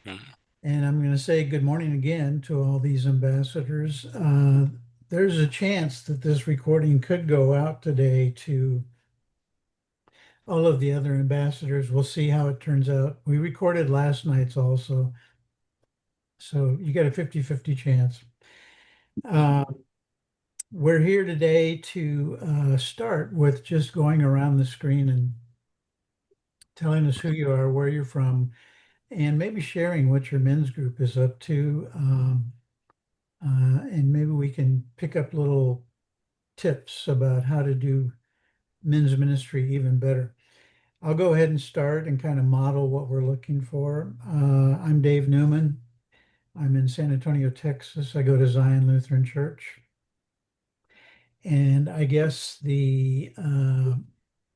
Mhm. And I'm going to say good morning again to all these ambassadors. There's a chance that this recording could go out today to all of the other ambassadors. We'll see how it turns out. We recorded last night's also, so you got a 50-50 chance. Uh, we're here today to start with just going around the screen and telling us who you are, where you're from, and maybe sharing what your men's group is up to. And maybe we can pick up little tips about how to do men's ministry even better. I'll go ahead and start and kind of model what we're looking for. I'm Dave Newman. I'm in San Antonio, Texas. I go to Zion Lutheran Church. And I guess the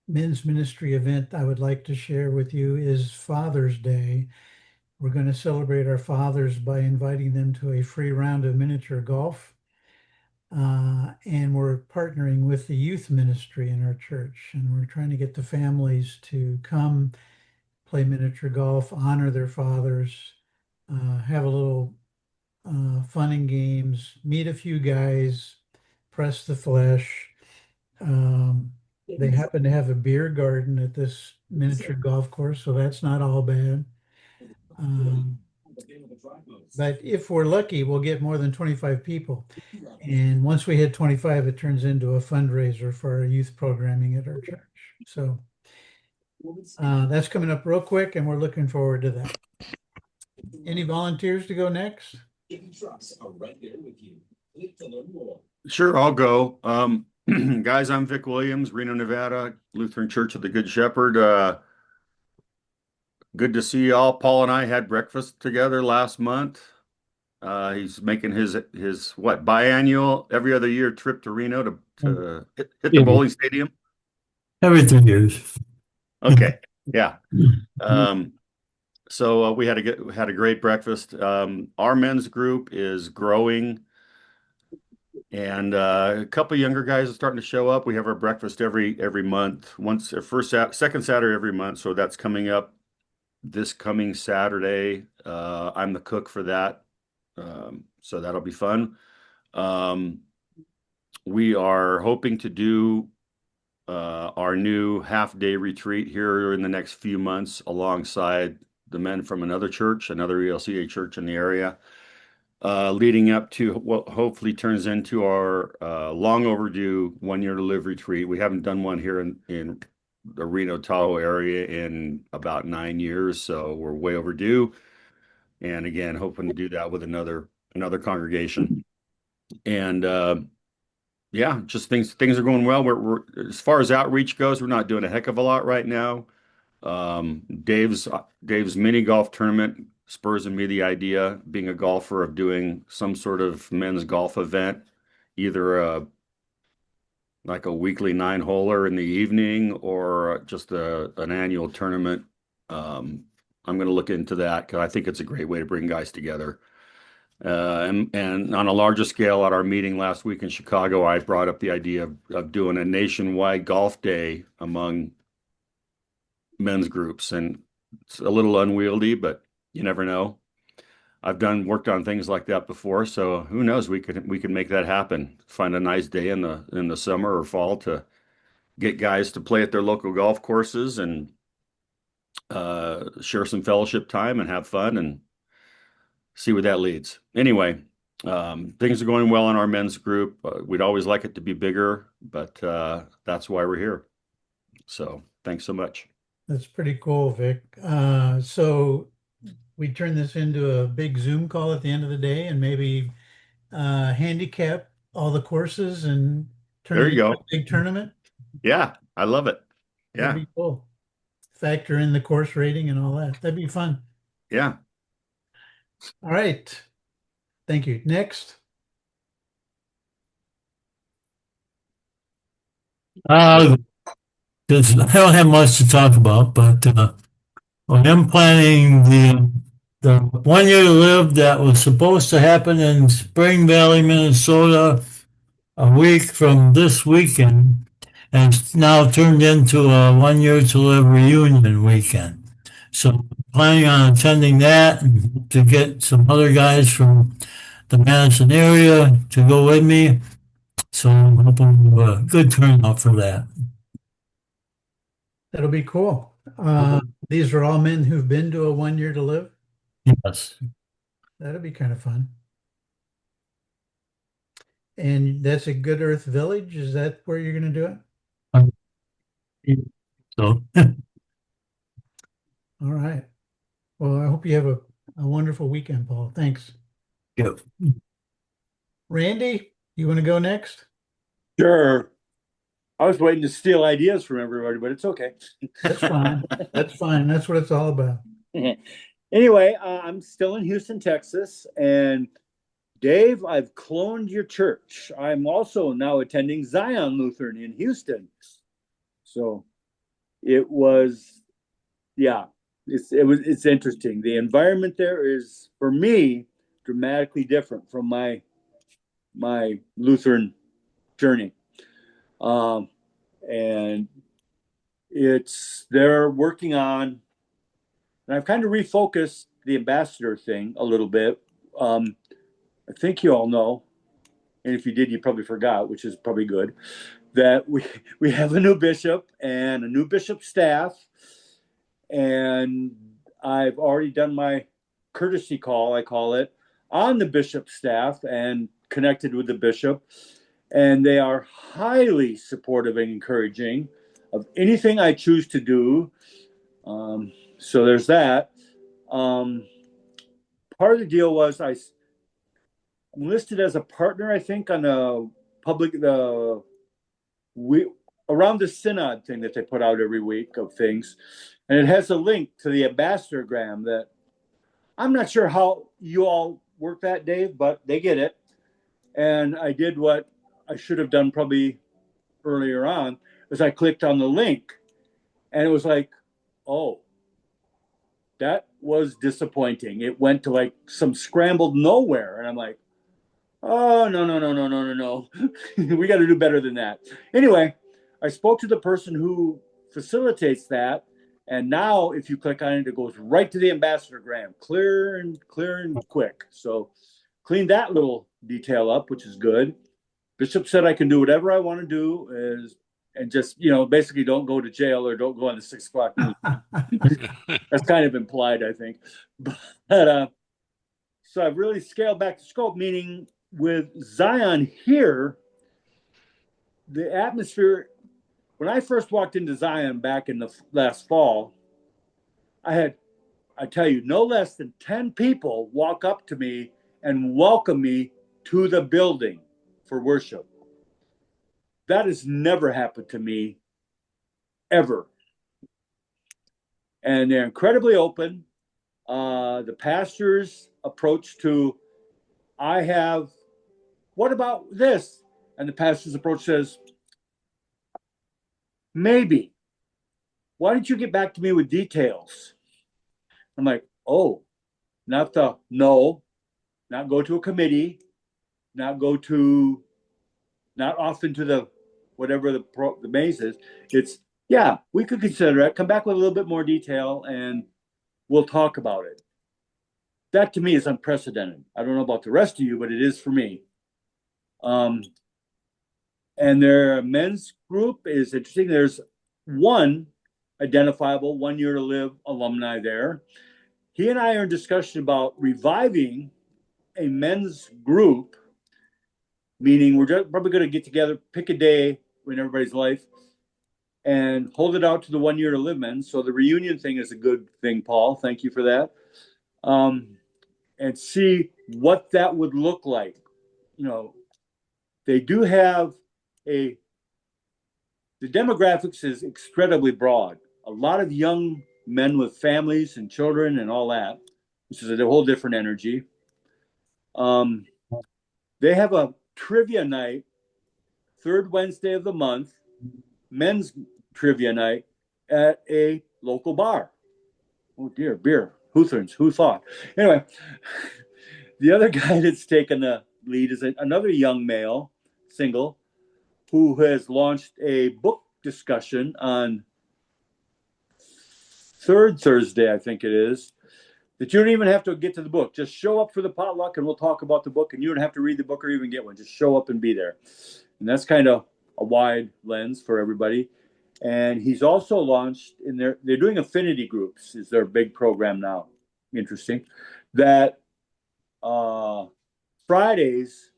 men's ministry event I would like to share with you is Father's Day. We're going to celebrate our fathers by inviting them to a free round of miniature golf. And we're partnering with the youth ministry in our church, and we're trying to get the families to come play miniature golf, honor their fathers, have a little fun and games, meet a few guys, press the flesh. Um, they happen to have a beer garden at this miniature golf course, so that's not all bad. Um, but if we're lucky, we'll get more than 25 people. And once we hit 25, it turns into a fundraiser for our youth programming at our church. So that's coming up real quick, and we're looking forward to that. Any volunteers to go next? Sure, I'll go. Guys, I'm Vic Williams, Reno, Nevada, Lutheran Church of the Good Shepherd. Good to see y'all. Paul and I had breakfast together last month. He's making his what biannual every other year trip to Reno to hit the Yeah, bowling stadium. every 3 years. Okay, yeah. Um, so we had a great breakfast. Our men's group is growing. And a couple younger guys are starting to show up. We have our breakfast every month, once second Saturday every month. So that's coming up this coming Saturday. I'm the cook for that, so that'll be fun. Um, we are hoping to do our new half-day retreat here in the next few months, alongside the men from another church, another ELCA church in the area, leading up to what hopefully turns into our long overdue 1 year to live retreat. We haven't done one here in the Reno Tahoe area in about 9 years, so we're way overdue. And again, hoping to do that with another congregation. And yeah, just things are going well. We're as far as outreach goes, we're not doing a heck of a lot right now. Dave's mini golf tournament spurs in me the idea, being a golfer, of doing some sort of men's golf event, either like a weekly 9-holer in the evening or just an annual tournament. I'm going to look into that because I think it's a great way to bring guys together. And on a larger scale, at our meeting last week in Chicago, I brought up the idea of doing a nationwide golf day among men's groups, and it's a little unwieldy, but you never know. I've done worked on things like that before, so who knows? We could make that happen. Find a nice day in the summer or fall to get guys to play at their local golf courses and share some fellowship time and have fun and see where that leads. Anyway, things are going well in our men's group. We'd always like it to be bigger, but that's why we're here. So thanks so much. That's pretty cool, Vic. So we turn this into a big Zoom call at the end of the day and maybe handicap all the courses and turn There it you into a go. big tournament. Yeah, I love it. That'd Yeah, be cool. Factor in the course rating and all that. That'd be fun. yeah. All right. Thank you. Next. Uh, I don't have much to talk about, but I am planning the 1 year to live that was supposed to happen in Spring Valley, Minnesota, a week from this weekend, and it's now turned into a 1 year to live reunion weekend. So planning on attending that and to get some other guys from the Madison area to go with me. So I'm hoping a good turnout for that. That'll be cool. These are all men who've been to a 1 year to live. Yes. That'll be kind of fun. And that's a Good Earth Village. Is that where you're going to do it? Um, So, All right. Well, I hope you have a wonderful weekend, Paul. Thanks. yeah. Randy, you want to go next? Sure. I was waiting to steal ideas from everybody, but it's okay. That's fine. That's fine. That's what it's all about. Anyway, I'm still in Houston, Texas, and Dave, I've cloned your church. I'm also now attending Zion Lutheran in Houston. So it was, yeah, it's interesting. The environment there is, for me, dramatically different from my Lutheran journey. And they're working on, and I've kind of refocused the ambassador thing a little bit. I think you all know, and if you did, you probably forgot, which is probably good, that we have a new bishop and a new bishop staff, and I've already done my courtesy call, I call it, on the bishop staff and connected with the bishop, and they are highly supportive and encouraging of anything I choose to do. So there's that. Um, Part of the deal was I'm listed as a partner, I think, on we around the synod thing that they put out every week of things, and it has a link to the ambassadorgram that I'm not sure how you all work that, Dave, but they get it. And I did what I should have done probably earlier on, is I clicked on the link, and it was like, oh, that was disappointing. It went to like some scrambled nowhere, and I'm like, oh, no, no, no, no, no, no, no. We got to do better than that. Anyway, I spoke to the person who facilitates that. And now, if you click on it, it goes right to the ambassadorgram, clear and quick. So, clean that little detail up, which is good. Bishop said I can do whatever I want to do, and just basically don't go to jail or don't go on the 6 o'clock news. That's kind of implied, I think. But so I've really scaled back the scope, meaning with Zion here, the atmosphere, when I first walked into Zion back in the last fall, I tell you, no less than 10 people walk up to me and welcome me to the building for worship. That has never happened to me ever. And they're incredibly open. The pastor's approach to, what about this? And the pastor's approach says, maybe. Why don't you get back to me with details? I'm like, oh, not go to a committee, not off into the whatever the maze is. It's, yeah, we could consider it. Come back with a little bit more detail, and we'll talk about it. That to me is unprecedented. I don't know about the rest of you, but it is for me. And their men's group is interesting. There's one identifiable 1 year to live alumni there. He and I are in discussion about reviving a men's group, meaning we're probably going to get together, pick a day in everybody's life, and hold it out to the 1 year to live men. So the reunion thing is a good thing, Paul. Thank you for that. And see what that would look like. They do have the demographics is incredibly broad. A lot of young men with families and children and all that, which is a whole different energy. They have a trivia night, third Wednesday of the month, men's trivia night at a local bar. Oh dear, beer. Lutherans, who thought? Anyway, the other guy that's taken the lead is another young male, single, who has launched a book discussion on third Thursday, I think it is, that you don't even have to get to the book. Just show up for the potluck and we'll talk about the book, and you don't have to read the book or even get one. Just show up and be there. And that's kind of a wide lens for everybody. And he's also launched they're doing affinity groups is their big program now. Interesting. That Fridays,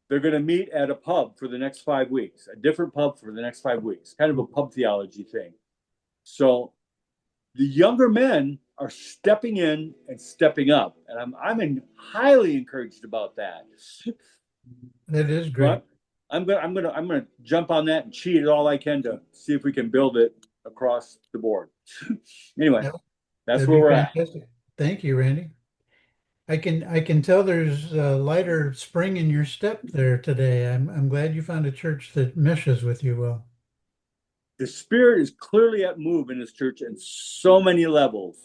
they're going to meet at a pub for the next 5 weeks, a different pub for the next 5 weeks, kind of a pub theology thing. So the younger men are stepping in and stepping up, and I'm highly encouraged about that. That is great. But I'm gonna jump on that and cheat all I can to see if we can build it across the board. Anyway, Yep, that's that'd where be we're at. fantastic. Thank you, Randy. I can tell there's a lighter spring in your step there today. I'm glad you found a church that meshes with you well. The spirit is clearly at move in this church in so many levels.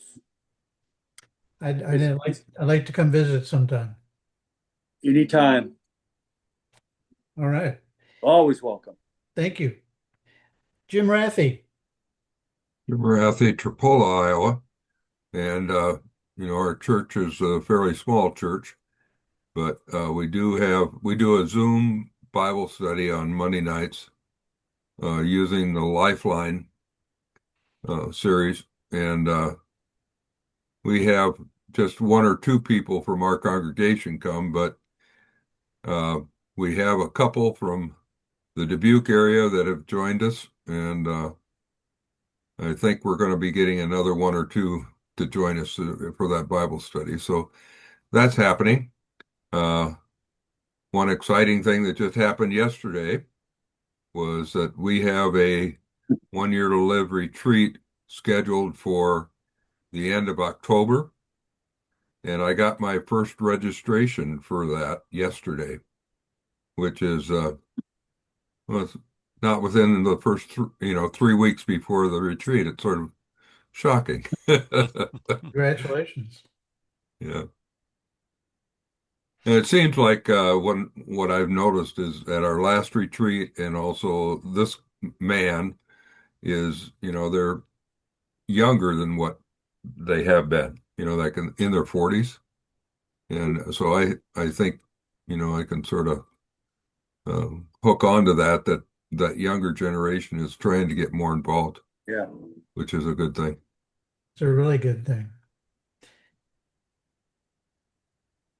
I'd like to come visit sometime. Anytime, All right. always welcome. Thank you. Jim Rathie. We're at the Tripola, Iowa, and our church is a fairly small church, but we do a Zoom Bible study on Monday nights using the Lifeline series, and we have just one or two people from our congregation come, but we have a couple from the Dubuque area that have joined us, and I think we're going to be getting another one or two to join us for that Bible study. So that's happening. One exciting thing that just happened yesterday was that we have a 1 Year to Live retreat scheduled for the end of October. And I got my first registration for that yesterday, which is well, not within the first 3 weeks before the retreat. It's sort of shocking. Congratulations. Yeah. And it seems like what I've noticed is at our last retreat and also this man is, they're younger than what they have been, like in their 40s. And so I think, I can sort of hook on to that younger generation is trying to get more involved, Yeah. which is a good thing. It's a really good thing.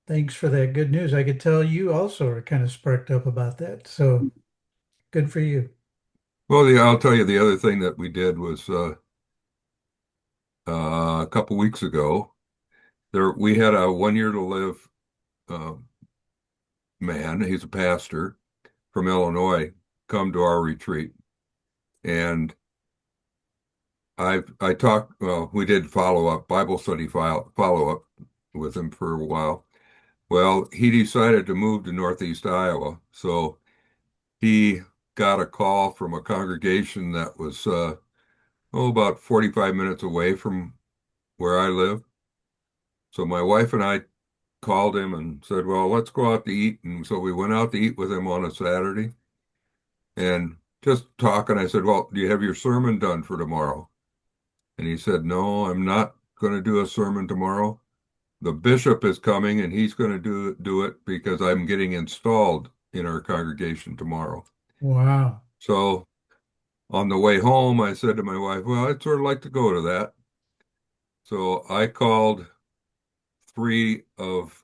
Thanks for that good news. I could tell you also are kind of sparked up about that. So good for you. Well, I'll tell you the other thing that we did was a couple weeks ago. We had a 1 Year to Live uh, man. He's a pastor from Illinois come to our retreat, and I talked. Well, we did follow up Bible study follow up with him for a while. Well, he decided to move to Northeast Iowa, so he got a call from a congregation that was about 45 minutes away from where I live. So my wife and I called him and said, well, let's go out to eat. And so we went out to eat with him on a Saturday and just talking. I said, well, do you have your sermon done for tomorrow? And he said, no, I'm not going to do a sermon tomorrow. The bishop is coming and he's going to do it because I'm getting installed in our congregation tomorrow. Wow. So on the way home, I said to my wife, well, I'd sort of like to go to that. So I called three of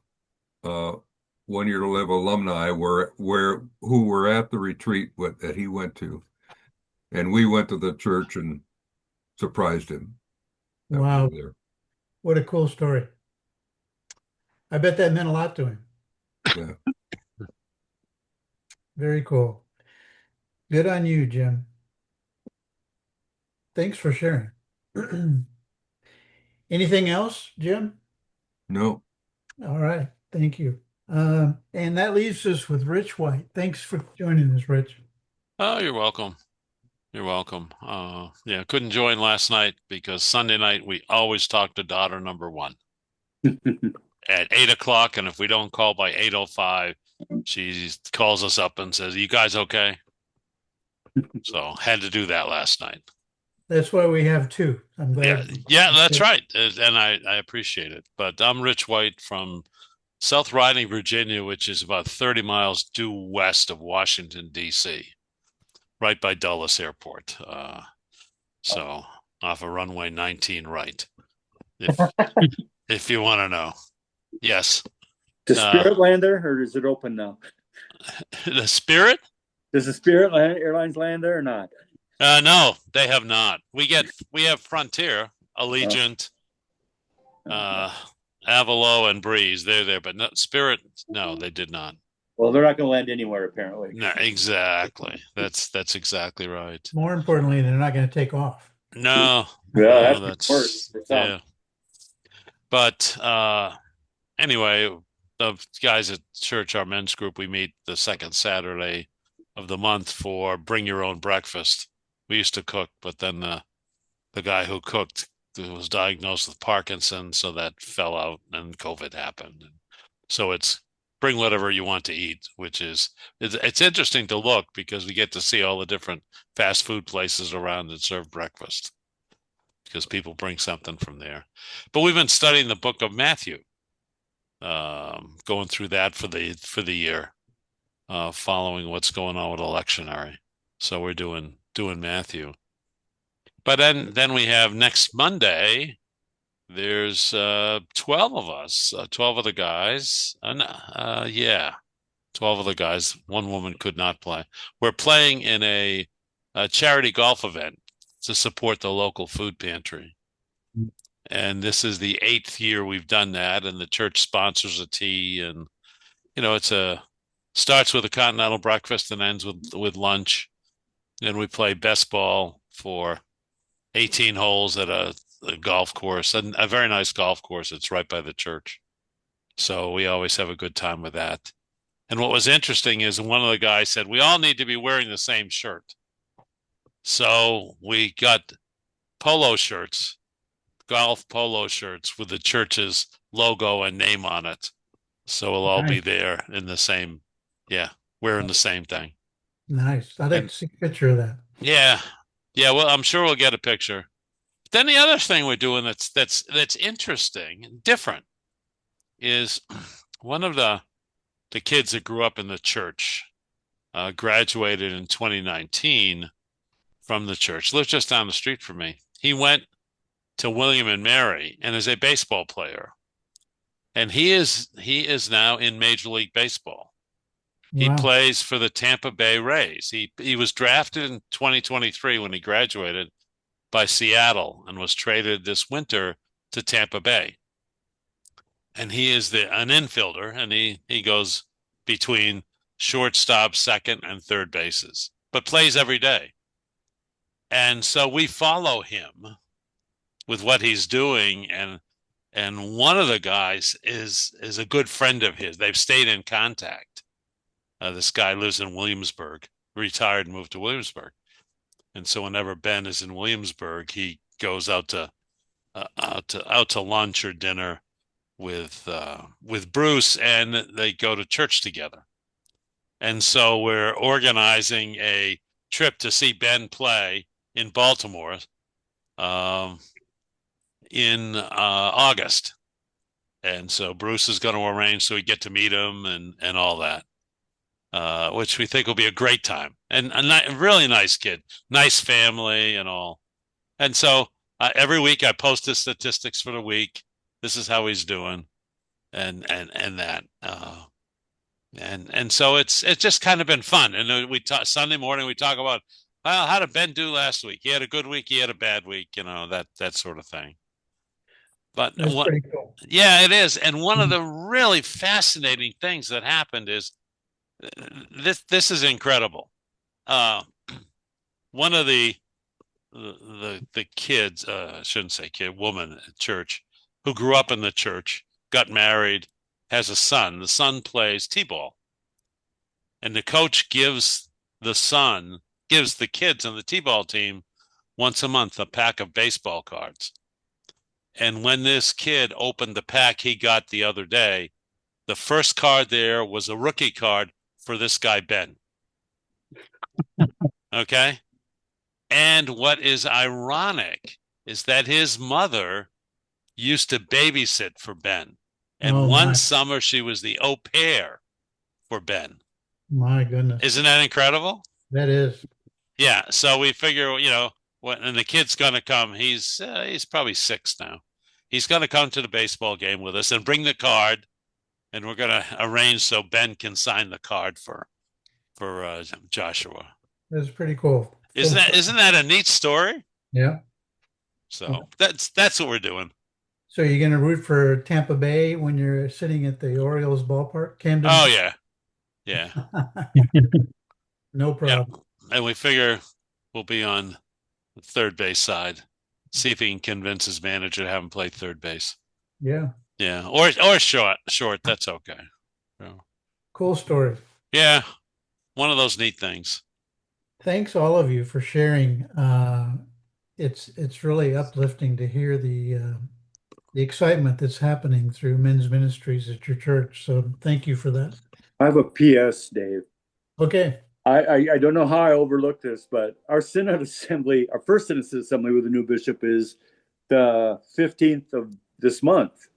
1 Year to Live alumni who were at the retreat that he went to, and we went to the church and surprised him that we Wow. were there. What a cool story. I bet that meant a lot to him. Yeah. Very cool. Good on you, Jim. Thanks for sharing. Anything else, Jim? No. All right. Thank you. And that leaves us with Rich White. Thanks for joining us, Rich. Oh, you're welcome. You're welcome. Yeah, couldn't join last night because Sunday night we always talk to daughter number one at 8 o'clock, and if we don't call by 8:05, she calls us up and says, "You guys okay?" So had to do that last night. That's why we have two. I'm Yeah, glad. yeah, that's right. And I appreciate it. But I'm Rich White from South Riding, Virginia, which is about 30 miles due west of Washington, D.C., right by Dulles Airport. So off of runway 19 right, if if you want to know. Yes. Does Uh, Spirit land there, or is it open now? the Spirit? Does the Spirit Airlines land there or not? No, they have not. We have Frontier, Oh, Allegiant, uh, Avalo, and Breeze. They're there, but no, Spirit, no, they did not. well, they're not going to land anywhere apparently. No, exactly. That's exactly right. More importantly, they're not going to take off. No, Yeah, no, that's worse that's for some. yeah. But anyway, the guys at church, our men's group, we meet the second Saturday of the month for bring your own breakfast. We used to cook, but then the guy who cooked was diagnosed with Parkinson's, so that fell out and COVID happened. So it's bring whatever you want to eat, which is it's interesting to look because we get to see all the different fast food places around that serve breakfast because people bring something from there. But we've been studying the book of Matthew, going through that for the year, following what's going on with electionary. So we're doing Matthew. But then we have next Monday. There's 12 of us, 12 of the guys. Yeah, 12 of the guys. One woman could not play. We're playing in a charity golf event to support the local food pantry. And this is the 8th year we've done that, and the church sponsors a tea, and it's starts with a continental breakfast and ends with lunch. And we play best ball for 18 holes at a golf course, and a very nice golf course. It's right by the church. So we always have a good time with that. And what was interesting is one of the guys said, we all need to be wearing the same shirt. So we got polo shirts, golf polo shirts with the church's logo and name on it. So we'll all be Nice. there in the same, yeah, wearing the same thing. Nice. I'd like And to see a picture of that. yeah, yeah, well, I'm sure we'll get a picture. Then the other thing we're doing that's interesting and different is one of the kids that grew up in the church, graduated in 2019 from the church, lives just down the street from me. He went to William and Mary and is a baseball player. And he is now in Major League Baseball. He Wow. plays for the Tampa Bay Rays. He was drafted in 2023 when he graduated by Seattle and was traded this winter to Tampa Bay. And he is an infielder, and he goes between shortstop, second, and third bases, but plays every day. And so we follow him with what he's doing, and one of the guys is a good friend of his. They've stayed in contact. This guy lives in Williamsburg, retired and moved to Williamsburg. And so whenever Ben is in Williamsburg, he goes out to lunch or dinner with Bruce, and they go to church together. And so we're organizing a trip to see Ben play in Baltimore in August. And so Bruce is going to arrange so we get to meet him and all that, which we think will be a great time. And a really nice kid, nice family and all. And so every week I post his statistics for the week. This is how he's doing, and that. And so it's just kind of been fun. And we talk Sunday morning. We talk about, well, how did Ben do last week? He had a good week. He had a bad week. That sort of thing. But That's pretty cool. yeah, it is. And one of the really fascinating things that happened is this is incredible. One of the kids, I shouldn't say kid, woman at church, who grew up in the church, got married, has a son. The son plays t-ball, and the coach gives the kids on the t-ball team once a month a pack of baseball cards. And when this kid opened the pack he got the other day, the first card there was a rookie card for this guy Ben. Okay. And what is ironic is that his mother used to babysit for Ben. And Oh one my, summer she was the au pair for Ben. my goodness. Isn't that incredible? That is. Yeah. So we figure, and the kid's going to come. He's probably 6 now. He's going to come to the baseball game with us and bring the card, and we're going to arrange so Ben can sign the card for Joshua. That's pretty cool. Isn't that a neat story? Yeah. So that's what we're doing. So you're going to root for Tampa Bay when you're sitting at the Orioles ballpark, Camden? Oh yeah, yeah, No yeah. problem. And we figure we'll be on the third base side. See if he can convince his manager to have him play third base. Yeah. Yeah, or short. That's okay. So, Cool story. yeah, one of those neat things. Thanks all of you for sharing. It's really uplifting to hear the excitement that's happening through men's ministries at your church. So thank you for that. I have a PS, Dave. Okay. I don't know how I overlooked this, but our Synod Assembly, our first Synod Assembly with the new bishop is the 15th of this month.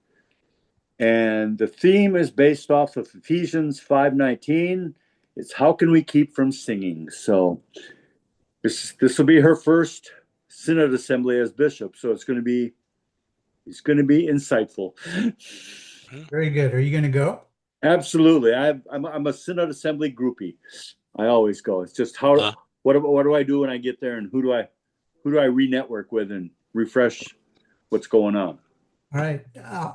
And the theme is based off of Ephesians 5:19. It's how can we keep from singing? So this will be her first Synod Assembly as bishop. So it's going to be insightful. Very good. Are you going to go? Absolutely. I'm a Synod Assembly groupie. I always go. It's just what do I do when I get there, and who do I re-network with and refresh what's going on? All right.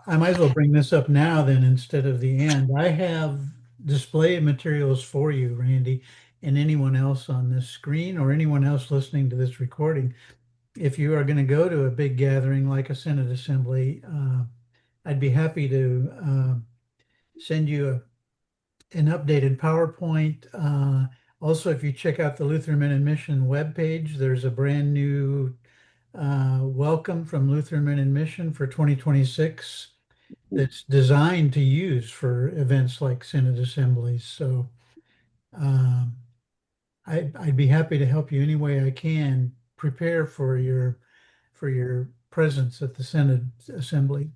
I might as well bring this up now then instead of the end. I have display materials for you, Randy, and anyone else on this screen or anyone else listening to this recording. If you are going to go to a big gathering like a Synod Assembly, I'd be happy to send you an updated PowerPoint. Also, if you check out the Lutheran Men in Mission webpage, there's a brand new welcome from Lutheran Men in Mission for 2026 that's designed to use for events like Synod Assemblies. So um, I'd be happy to help you any way I can prepare for your presence at the Synod Assembly.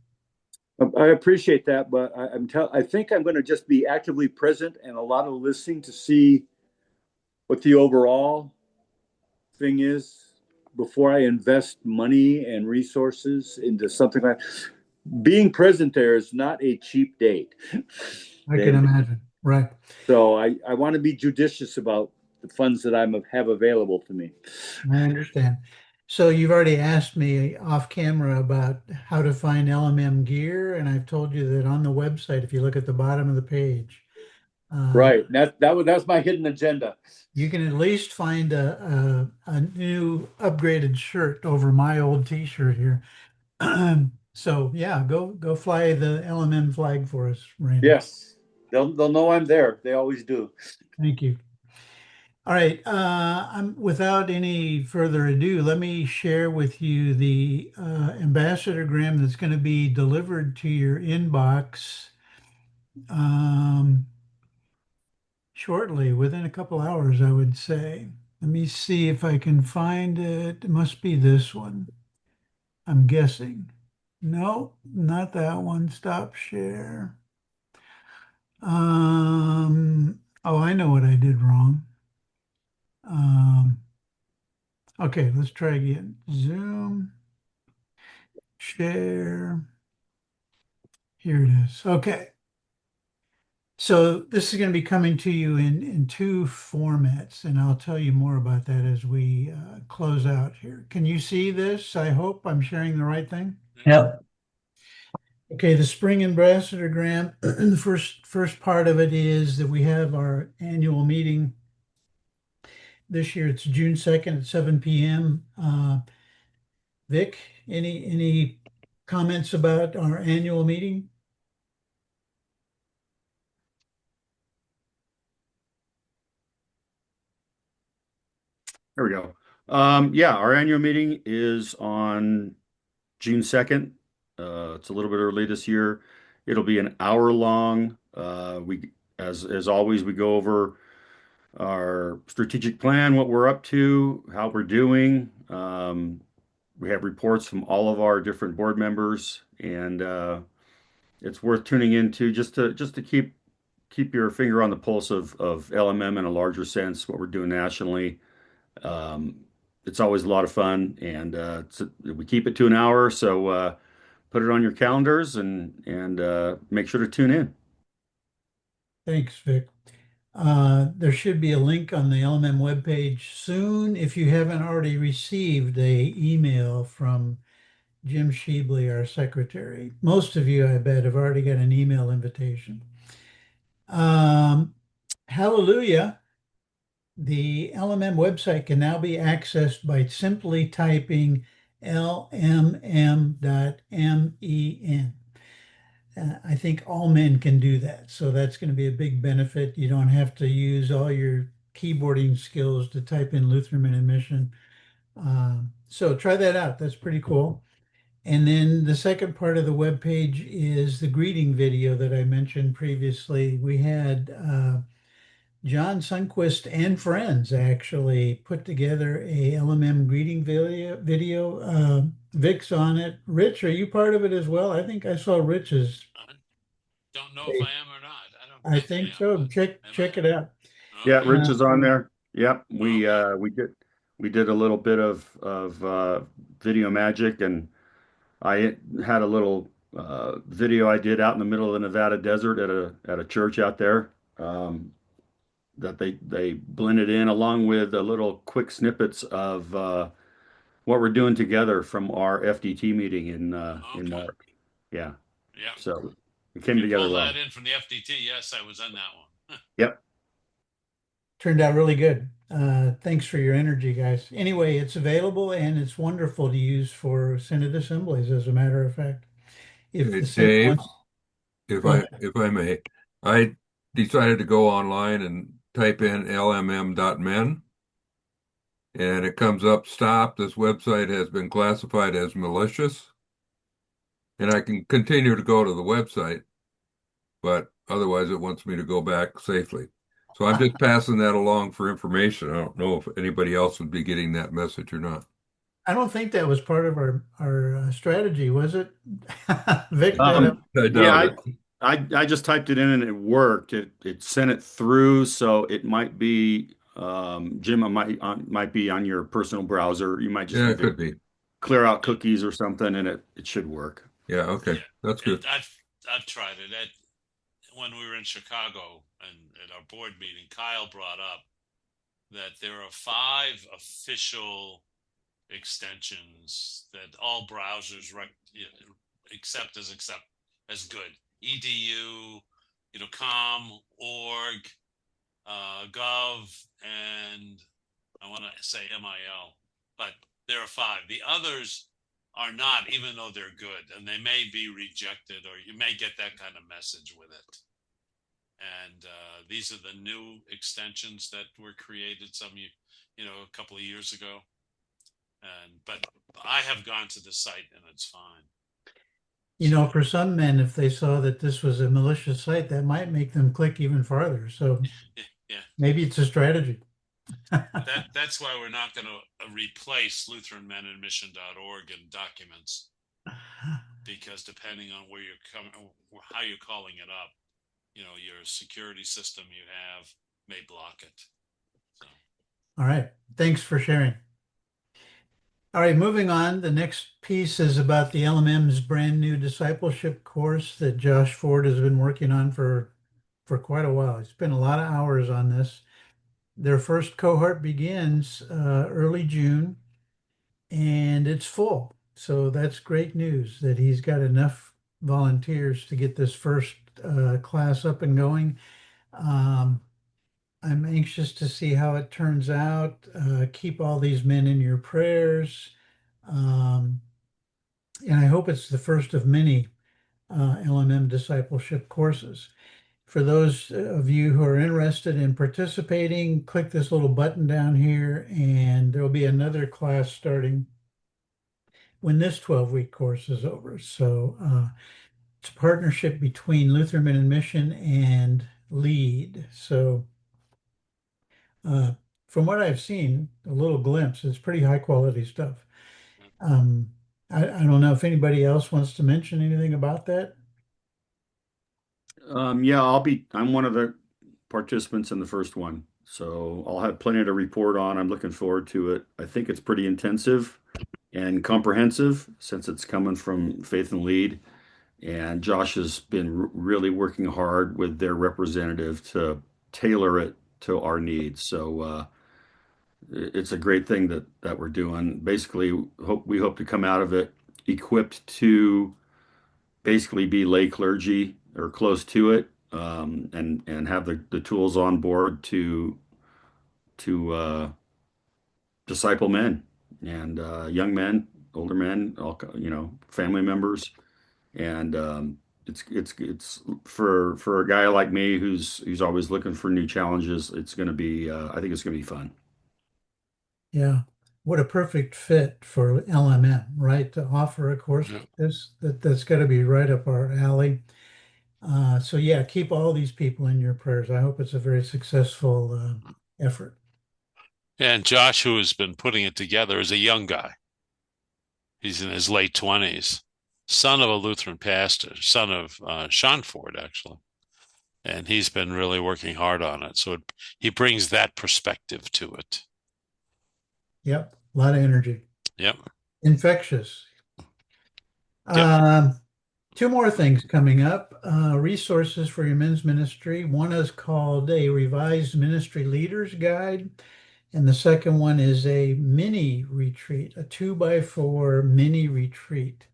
I appreciate that, but I think I'm going to just be actively present and a lot of listening to see what the overall thing is before I invest money and resources into something like being present there is not a cheap date. I can imagine. Right. So I want to be judicious about the funds that I have available to me. I understand. So you've already asked me off camera about how to find LMM gear, and I've told you that on the website, if you look at the bottom of the page, Right. That's my hidden agenda. you can at least find a new upgraded shirt over my old T-shirt here. So yeah, go fly the LMM flag for us, Randy. Yes. They'll know I'm there. They always do. Thank you. All right, without any further ado, let me share with you the ambassadorgram that's going to be delivered to your inbox shortly, within a couple hours, I would say. Let me see if I can find it. It must be this one, I'm guessing. No, not that one. Stop share. Oh, I know what I did wrong. Okay, let's try again. Zoom, share. Here it is. Okay. So this is going to be coming to you in two formats, and I'll tell you more about that as we close out here. Can you see this? I hope I'm sharing the right thing. Yep. Okay, the spring ambassadorgram, the first part of it is that we have our annual meeting. This year it's June 2nd at 7 p.m. Vic, any comments about our annual meeting? There we go. Yeah, our annual meeting is on June 2nd. It's a little bit early this year. It'll be an hour long. As always, we go over our strategic plan, what we're up to, how we're doing. We have reports from all of our different board members, and it's worth tuning into just to keep your finger on the pulse of LMM in a larger sense, what we're doing nationally. Um, it's always a lot of fun, and we keep it to an hour, so put it on your calendars and make sure to tune in. Thanks, Vic. There should be a link on the LMM webpage soon if you haven't already received a email from Jim Sheebley, our secretary. Most of you, I bet, have already got an email invitation. Um, Hallelujah. The LMM website can now be accessed by simply typing lmm.men. I think all men can do that. So that's going to be a big benefit. You don't have to use all your keyboarding skills to type in Lutheran Men in Mission. So try that out. That's pretty cool. And then the second part of the web page is the greeting video that I mentioned previously. We had John Sunquist and friends actually put together a LMM greeting video. Vic's on it. Rich, are you part of it as well? I think I saw Rich's I don't know if I face. am or not. I don't I think I think am, so. but am Check it out. I? Yeah, Okay. Rich Uh, is on there. Yep, Okay. we did a little bit of video magic, and I had a little video I did out in the middle of the Nevada desert at a church out there, that they blended in along with a little quick snippets of what we're doing together from our FDT meeting in Okay. March. Yeah, Yeah. so it If came you together pull that well. in from the FDT, yes, I was on that one. Yep. Turned out really good. Thanks for your energy, guys. Anyway, it's available and it's wonderful to use for Synod assemblies, as a matter of fact. If Hey, the Synod Dave, wants, go ahead. if I may, I decided to go online and type in lmm.men, and it comes up, stop, this website has been classified as malicious, and I can continue to go to the website, but otherwise it wants me to go back safely. So I'm just passing that along for information. I don't know if anybody else would be getting that message or not. I don't think that was part of our strategy, was it? Vic, I Yeah, doubt I, it. I just typed it in and it worked. It sent it through, so it might be Jim, it might be on your personal browser. You might just Yeah, need it to could be. clear out Yeah. cookies or something, and it should work. Yeah, okay. Yeah. That's good. I've tried it. When we were in Chicago and at our board meeting, Kyle brought up that there are 5 official extensions that all browsers accept as good. Edu, com, org, gov, and I want to say MIL, but there are 5. The others are not, even though they're good, and they may be rejected, or you may get that kind of message with it. And these are the new extensions that were created a couple of years ago. But I have gone to the site and it's fine. So for some men, if they saw that this was a malicious site, that might make them click even farther. So yeah, maybe it's a strategy. but that's why we're not going to replace LutheranMenInMission.org in documents, because depending on where you're coming, how you're calling it up, your security system you have may block it. So All right. Thanks for sharing. All right, moving on. The next piece is about the LMM's brand new discipleship course that Josh Ford has been working on for quite a while. He spent a lot of hours on this. Their first cohort begins early June, and it's full. So that's great news that he's got enough volunteers to get this first class up and going. Um, I'm anxious to see how it turns out. Keep all these men in your prayers. Um, and I hope it's the first of many LMM discipleship courses. For those of you who are interested in participating, click this little button down here, and there'll be another class starting when this 12-week course is over. So it's a partnership between Lutheran Men in Mission and LEAD. So Uh, from what I've seen, a little glimpse, it's pretty high quality stuff. Um, I don't know if anybody else wants to mention anything about that. Yeah, I'm one of the participants in the first one, so I'll have plenty to report on. I'm looking forward to it. I think it's pretty intensive and comprehensive since it's coming from Faith and Lead. And Josh has been really working hard with their representative to tailor it to our needs. So it's a great thing that we're doing. Basically, we hope to come out of it equipped to basically be lay clergy or close to it, and have the tools on board to disciple men and young men, older men, all family members, and it's for a guy like me who's always looking for new challenges. It's going to be I think it's going to be fun. Yeah. What a perfect fit for LMM, right? To offer a course Yeah. like this, that's got to be right up our alley. So yeah, keep all these people in your prayers. I hope it's a very successful effort. And Josh, who has been putting it together, is a young guy. He's in his late 20s, son of a Lutheran pastor, son of Sean Ford, actually. And he's been really working hard on it. So he brings that perspective to it. Yep, a lot of energy. Yep. Infectious. Yep. Um, Two more things coming up. Resources for your men's ministry. One is called a Revised Ministry Leaders Guide, and the second one is a mini retreat, a 2x4 mini retreat.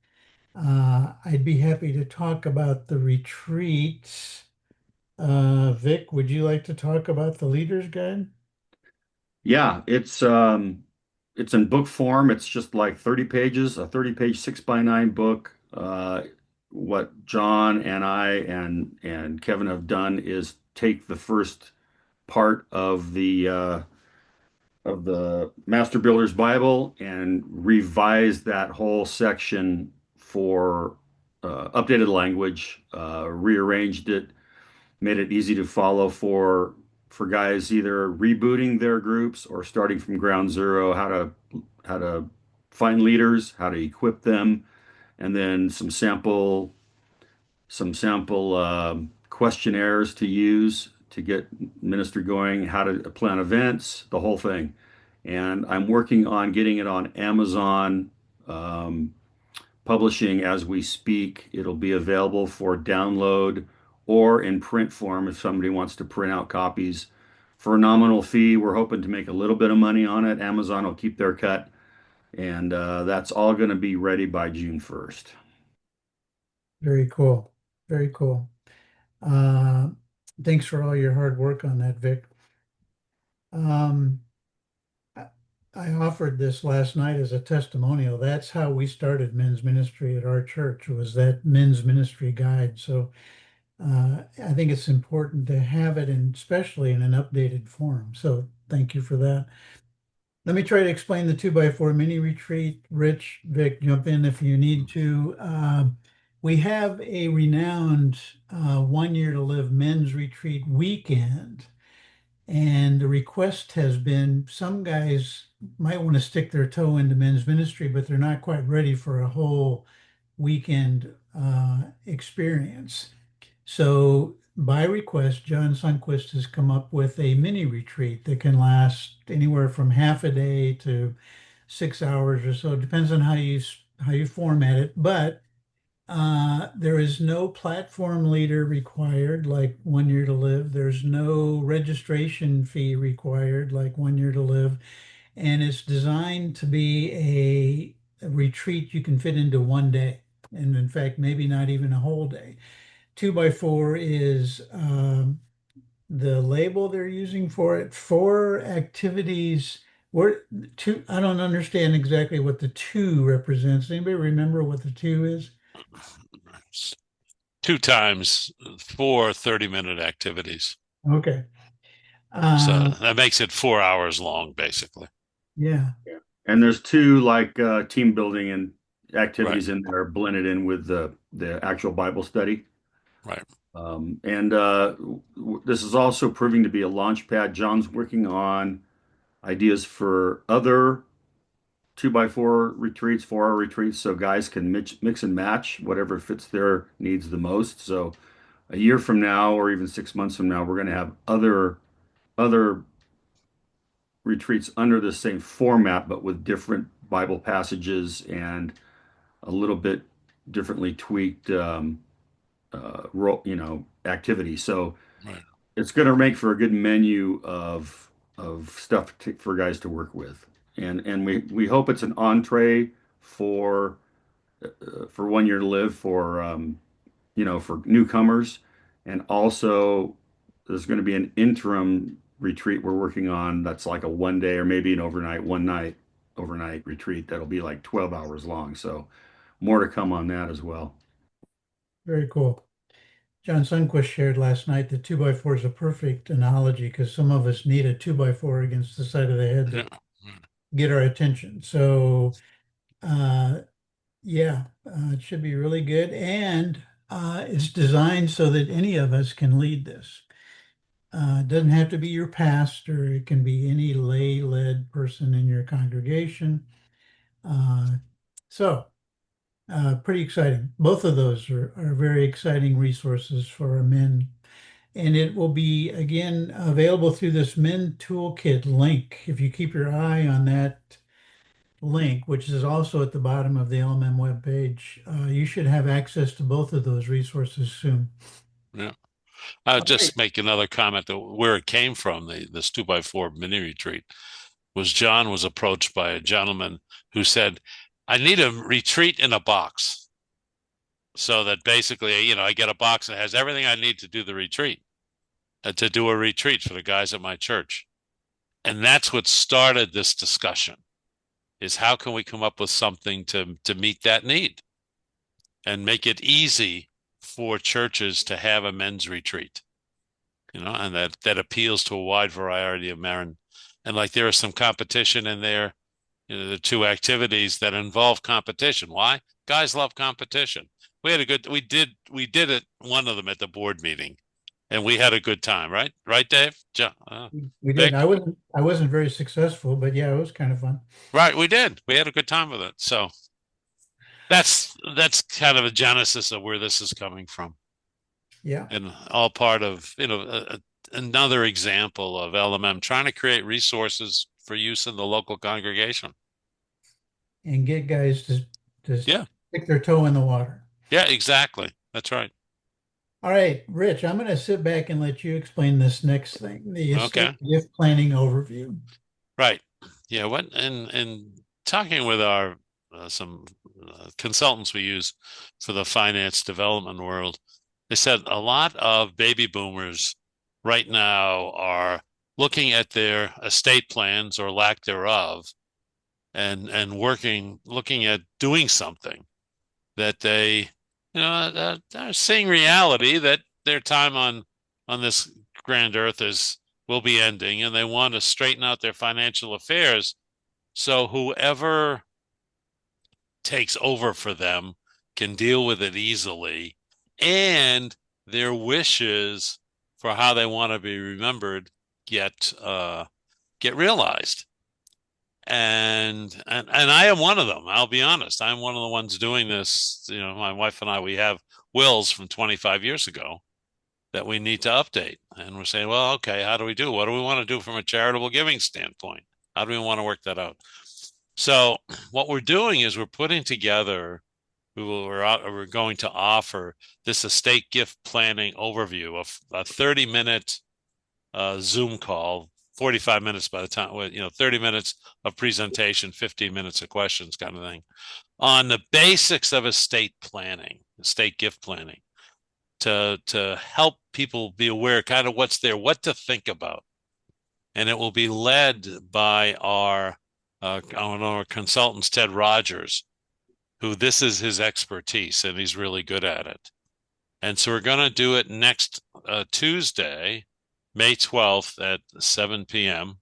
I'd be happy to talk about the retreats. Vic, would you like to talk about the Leaders Guide? Yeah, it's in book form. It's just like 30 pages, a 30-page 6 by 9 book. What John and I and Kevin have done is take the first part of the Master Builder's Bible and revise that whole section for updated language, rearranged it, made it easy to follow for guys either rebooting their groups or starting from ground zero, how to find leaders, how to equip them, and then some sample questionnaires to use to get ministry going, how to plan events, the whole thing. And I'm working on getting it on Amazon um, publishing as we speak. It'll be available for download or in print form if somebody wants to print out copies for a nominal fee. We're hoping to make a little bit of money on it. Amazon will keep their cut, and that's all going to be ready by June 1st. Very cool. Very cool. Uh, Thanks for all your hard work on that, Vic. Um, I I offered this last night as a testimonial. That's how we started men's ministry at our church, was that men's ministry guide. So I think it's important to have it, and especially in an updated form. So thank you for that. Let me try to explain the 2x4 mini retreat. Rich, Vic, jump in if you need to. We have a renowned 1 Year to Live men's retreat weekend. And the request has been some guys might want to stick their toe into men's ministry, but they're not quite ready for a whole weekend experience. So, by request, John Sundquist has come up with a mini retreat that can last anywhere from half a day to 6 hours or so. It depends on how you format it, but there is no platform leader required like 1 Year to Live. There's no registration fee required like 1 Year to Live. And it's designed to be a retreat you can fit into one day. And in fact, maybe not even a whole day. 2x4 is the label they're using for it. 4 activities. Where two, I don't understand exactly what the two represents. Anybody remember what the two is? Two times four 30-minute activities. Okay. So Uh, that makes it 4 hours long, basically. yeah. And there's two like team building and Right. activities in there blended in with the actual Bible study. Right. And this is also proving to be a launch pad. John's working on ideas for other two by four retreats, 4 hour retreats, so guys can mix and match whatever fits their needs the most. So a year from now, or even 6 months from now, we're going to have other retreats under the same format, but with different Bible passages and a little bit differently tweaked, activity. So Right. it's going to make for a good menu of stuff for guys to work with, and we hope it's an entree for 1 year to live for newcomers, and also there's going to be an interim retreat we're working on that's like a 1 day or maybe an overnight, one night overnight retreat that'll be like 12 hours long. So more to come on that as well. Very cool. John Sundquist shared last night that two by four is a perfect analogy because some of us need a two by four against the side of the head Yeah. to get our attention. So, uh, yeah, it should be really good. And it's designed so that any of us can lead this. It doesn't have to be your pastor, it can be any lay-led person in your congregation. Uh, so, pretty exciting. Both of those are very exciting resources for our men. And it will be again available through this Men Toolkit link. If you keep your eye on that link, which is also at the bottom of the LMM webpage, you should have access to both of those resources soon. Yeah. I'll All right. just make another comment that where it came from, this 2x4 mini retreat, was John was approached by a gentleman who said, I need a retreat in a box. So that basically, I get a box that has everything I need to do the retreat, to do a retreat for the guys at my church. And that's what started this discussion, is how can we come up with something to meet that need and make it easy for churches to have a men's retreat, and that appeals to a wide variety of men. And like there is some competition in there, the two activities that involve competition. Why? Guys love competition. We did it, one of them at the board meeting, and we had a good time, right? Right, Dave? We did. Vic? I wasn't very successful, but yeah, it was kind of fun. Right, we did. We had a good time with it. So that's kind of a genesis of where this is coming from, Yeah. and all part of another example of LMM trying to create resources for use in the local congregation. And get guys to Yeah, stick their toe in the water. yeah, exactly. That's right. All right, Rich, I'm going to sit back and let you explain this next thing, the estate Okay, gift planning overview. right. Yeah, what and talking with our some consultants we use for the finance development world, they said a lot of baby boomers right now are looking at their estate plans or lack thereof, and looking at doing something that they're seeing reality that their time on this grand earth will be ending, and they want to straighten out their financial affairs. So whoever takes over for them can deal with it easily, and their wishes for how they want to be remembered get realized. And I am one of them. I'll be honest. I'm one of the ones doing this. My wife and I, we have wills from 25 years ago that we need to update. And we're saying, well, okay, how do we do? What do we want to do from a charitable giving standpoint? How do we want to work that out? So what we're doing is we're putting together, we're going to offer this estate gift planning overview of a 30-minute Zoom call, 45 minutes by the time, 30 minutes of presentation, 15 minutes of questions kind of thing, on the basics of estate planning, estate gift planning, to help people be aware kind of what's there, what to think about. And it will be led by our consultants, Ted Rogers, who this is his expertise and he's really good at it. And so we're going to do it next Tuesday, May 12th at 7 p.m.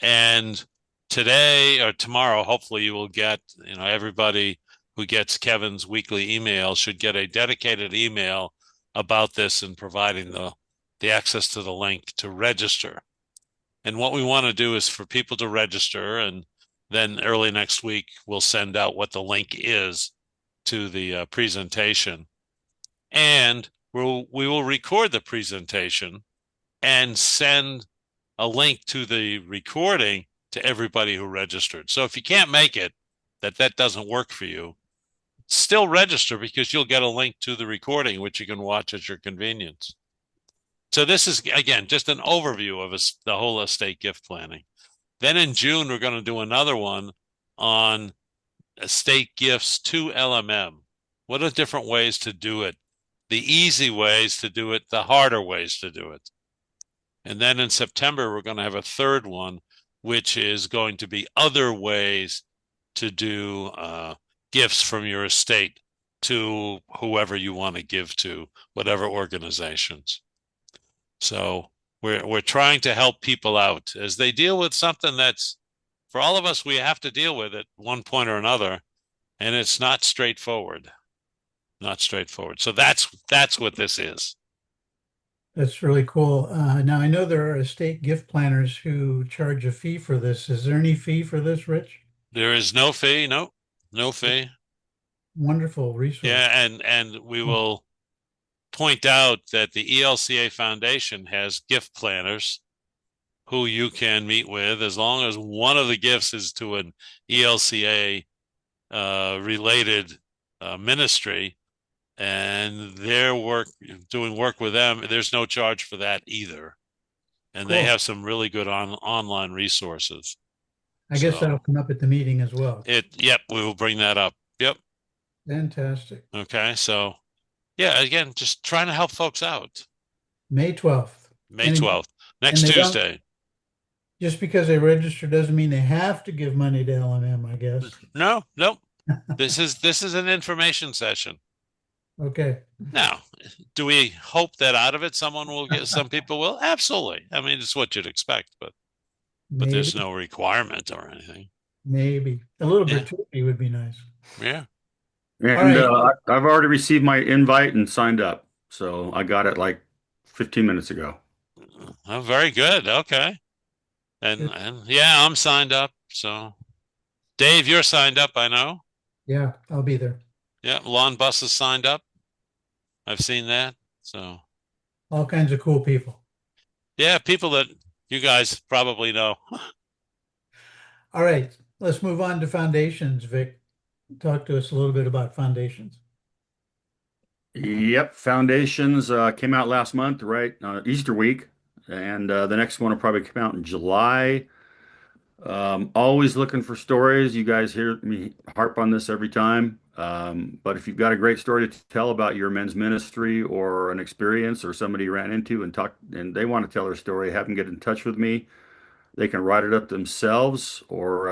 And today or tomorrow, hopefully you will get, everybody who gets Kevin's weekly email should get a dedicated email about this and providing the access to the link to register. And what we want to do is for people to register, and then early next week we'll send out what the link is to the presentation, and we will record the presentation and send a link to the recording to everybody who registered. So if you can't make it, that doesn't work for you, still register because you'll get a link to the recording, which you can watch at your convenience. So this is, again, just an overview of the whole estate gift planning. Then in June, we're going to do another one on estate gifts to LMM. What are different ways to do it? The easy ways to do it, the harder ways to do it. And then in September, we're going to have a third one, which is going to be other ways to do gifts from your estate to whoever you want to give to, whatever organizations. So we're trying to help people out as they deal with something that's, for all of us, we have to deal with at one point or another, and it's not straightforward. Not straightforward. So that's what this is. That's really cool. Now I know there are estate gift planners who charge a fee for this. Is there any fee for this, Rich? There is no fee, no fee. Wonderful resource. Yeah, and we will point out that the ELCA Foundation has gift planners who you can meet with as long as one of the gifts is to an ELCA related ministry, and their doing work with them, there's no charge for that either. And Cool. they have some really good online resources. I guess that'll come up at the meeting as well. Yep, we will bring that up. Yep. Fantastic. Okay, so yeah, again, just trying to help folks out. May 12th. May 12th, next Tuesday. Just because they register doesn't mean they have to give money to LMM, I guess. No. This is an information session. Okay. Now, do we hope that out of it some people will? Absolutely. I mean, it's what you'd expect, but there's no requirement or anything. Maybe a little gratuity would be nice. Yeah. And I've already received my invite and signed up. So I got it like 15 minutes ago. Oh, very good. Okay. And yeah, I'm signed up. So Dave, you're signed up, I know. Yeah, I'll be there. Yeah, Lawn Bus is signed up. I've seen that. So all kinds of cool people. Yeah, people that you guys probably know. All right, let's move on to foundations, Vic. Talk to us a little bit about foundations. Yep, foundations came out last month, right? Easter week. And the next one will probably come out in July. Always looking for stories. You guys hear me harp on this every time. But if you've got a great story to tell about your men's ministry or an experience or somebody you ran into and they want to tell their story, have them get in touch with me. They can write it up themselves or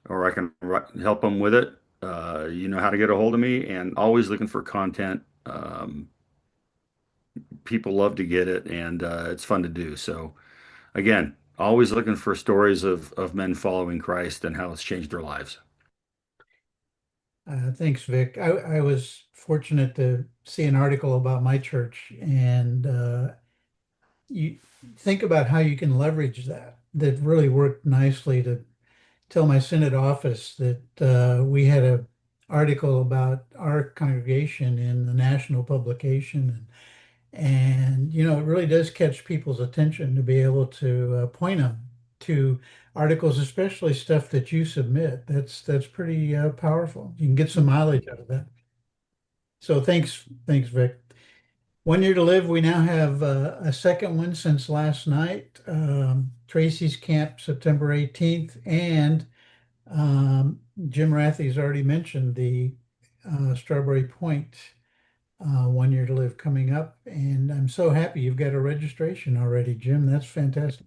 I can help them with it. You know how to get a hold of me, and always looking for content. People love to get it, and it's fun to do. So again, always looking for stories of men following Christ and how it's changed their lives. Thanks, Vic. I was fortunate to see an article about my church, and you think about how you can leverage that. That really worked nicely to tell my Synod office that we had an article about our congregation in the national publication, and you know, it really does catch people's attention to be able to point them to articles, especially stuff that you submit. That's pretty powerful. You can get some mileage out of that. So thanks, Vic. 1 Year to Live. We now have a second one since last night. Tracy's Camp, September 18th, and Jim Rathy's already mentioned the Strawberry Point 1 Year to Live coming up, and I'm so happy you've got a registration already, Jim. That's fantastic.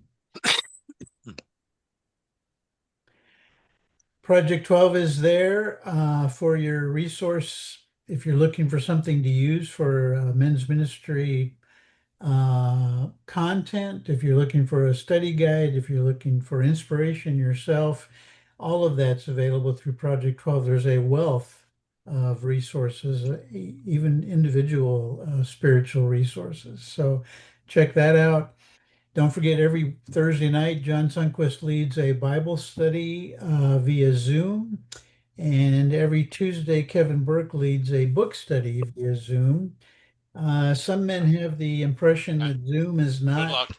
Project 12 is there for your resource if you're looking for something to use for men's ministry content, if you're looking for a study guide, if you're looking for inspiration yourself, all of that's available through Project 12. There's a wealth of resources, even individual spiritual resources. So check that out. Don't forget, every Thursday night, John Sundquist leads a Bible study via Zoom. And every Tuesday, Kevin Burke leads a book study via Zoom. Some men have the impression that Zoom Good luck.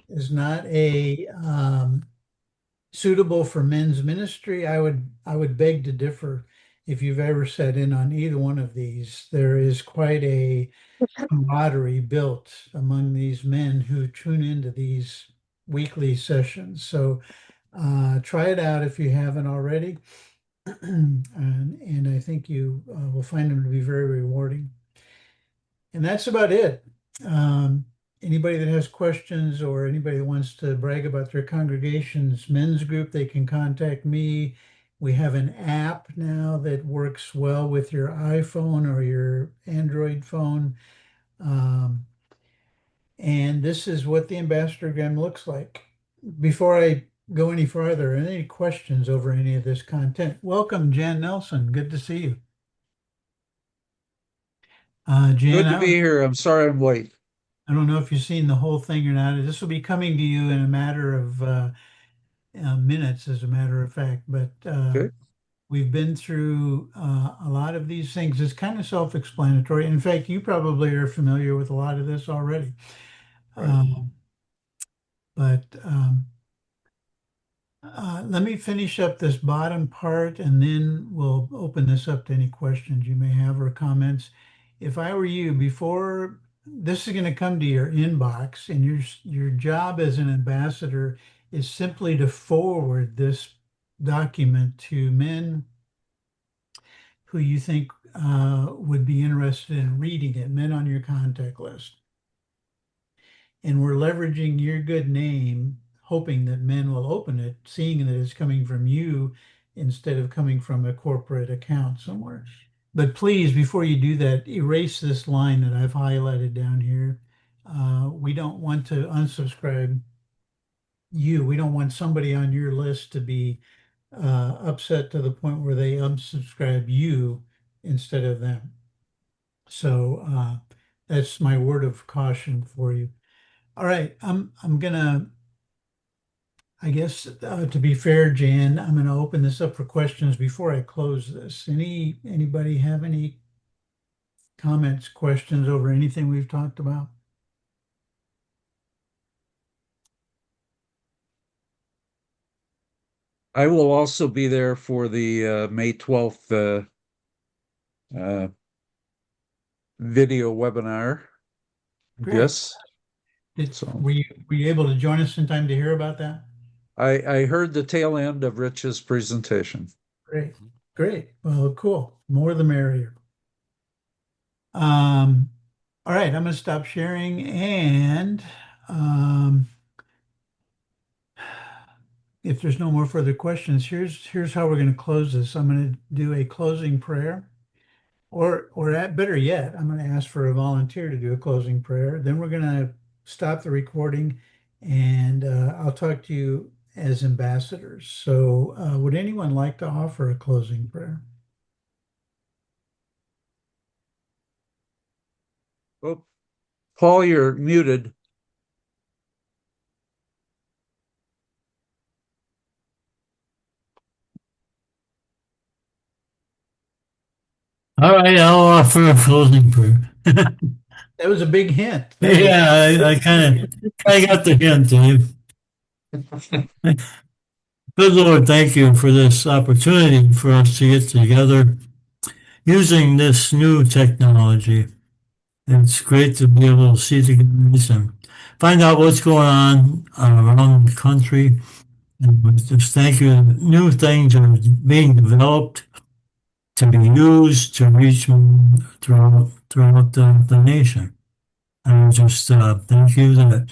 is not a suitable for men's ministry. I would beg to differ. If you've ever sat in on either one of these, there is quite a camaraderie built among these men who tune into these weekly sessions. So try it out if you haven't already, and I think you will find them to be very rewarding. And that's about it. Um, Anybody that has questions or anybody that wants to brag about their congregation's men's group, they can contact me. We have an app now that works well with your iPhone or your Android phone. Um, and this is what the ambassadorgram looks like. Before I go any farther, any questions over any of this content? Welcome, Jan Nelson. Good to see you. Jan, Good to be here. I'm sorry I'm late. I don't know if you've seen the whole thing or not. This will be coming to you in a matter of minutes, as a matter of fact. But Okay. we've been through a lot of these things. It's kind of self-explanatory. In fact, you probably are familiar with a lot of this already. Right. But let me finish up this bottom part, and then we'll open this up to any questions you may have or comments. If I were you, before this is going to come to your inbox, and your job as an ambassador is simply to forward this document to men who you think would be interested in reading it, men on your contact list. And we're leveraging your good name, hoping that men will open it, seeing that it's coming from you instead of coming from a corporate account somewhere. But please, before you do that, erase this line that I've highlighted down here. We don't want to unsubscribe you. We don't want somebody on your list to be upset to the point where they unsubscribe you instead of them. So that's my word of caution for you. All right, I'm gonna, I guess, to be fair, Jan, I'm gonna open this up for questions before I close this. Anybody have any comments, questions over anything we've talked about? I will also be there for the May 12th uh, video webinar. Great. Yes. Did, So were you able to join us in time to hear about that? I heard the tail end of Rich's presentation. Great, great. Well, cool. More the merrier. Um, all right, I'm gonna stop sharing and if there's no more further questions, here's how we're going to close this. I'm going to do a closing prayer, better yet, I'm going to ask for a volunteer to do a closing prayer. Then we're going to stop the recording, and I'll talk to you as ambassadors. So, would anyone like to offer a closing prayer? Oh, Paul, you're muted. All right, I'll offer a closing prayer. That was a big hint. Yeah, I kind of got the hint, Dave. Good Lord, thank you for this opportunity for us to get together using this new technology. It's great to be able to see the guys and find out what's going on around the country. And we just thank you. New things are being developed to be used to reach throughout the nation. And just thank you that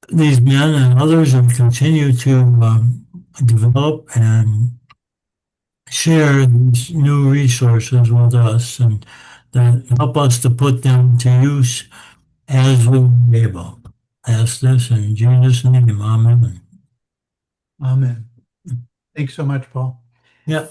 these men and others have continued to develop and share these new resources with us and that help us to put them to use as we are able. Ask this in Jesus' name, amen. Amen. Thanks so much, Paul. Yeah.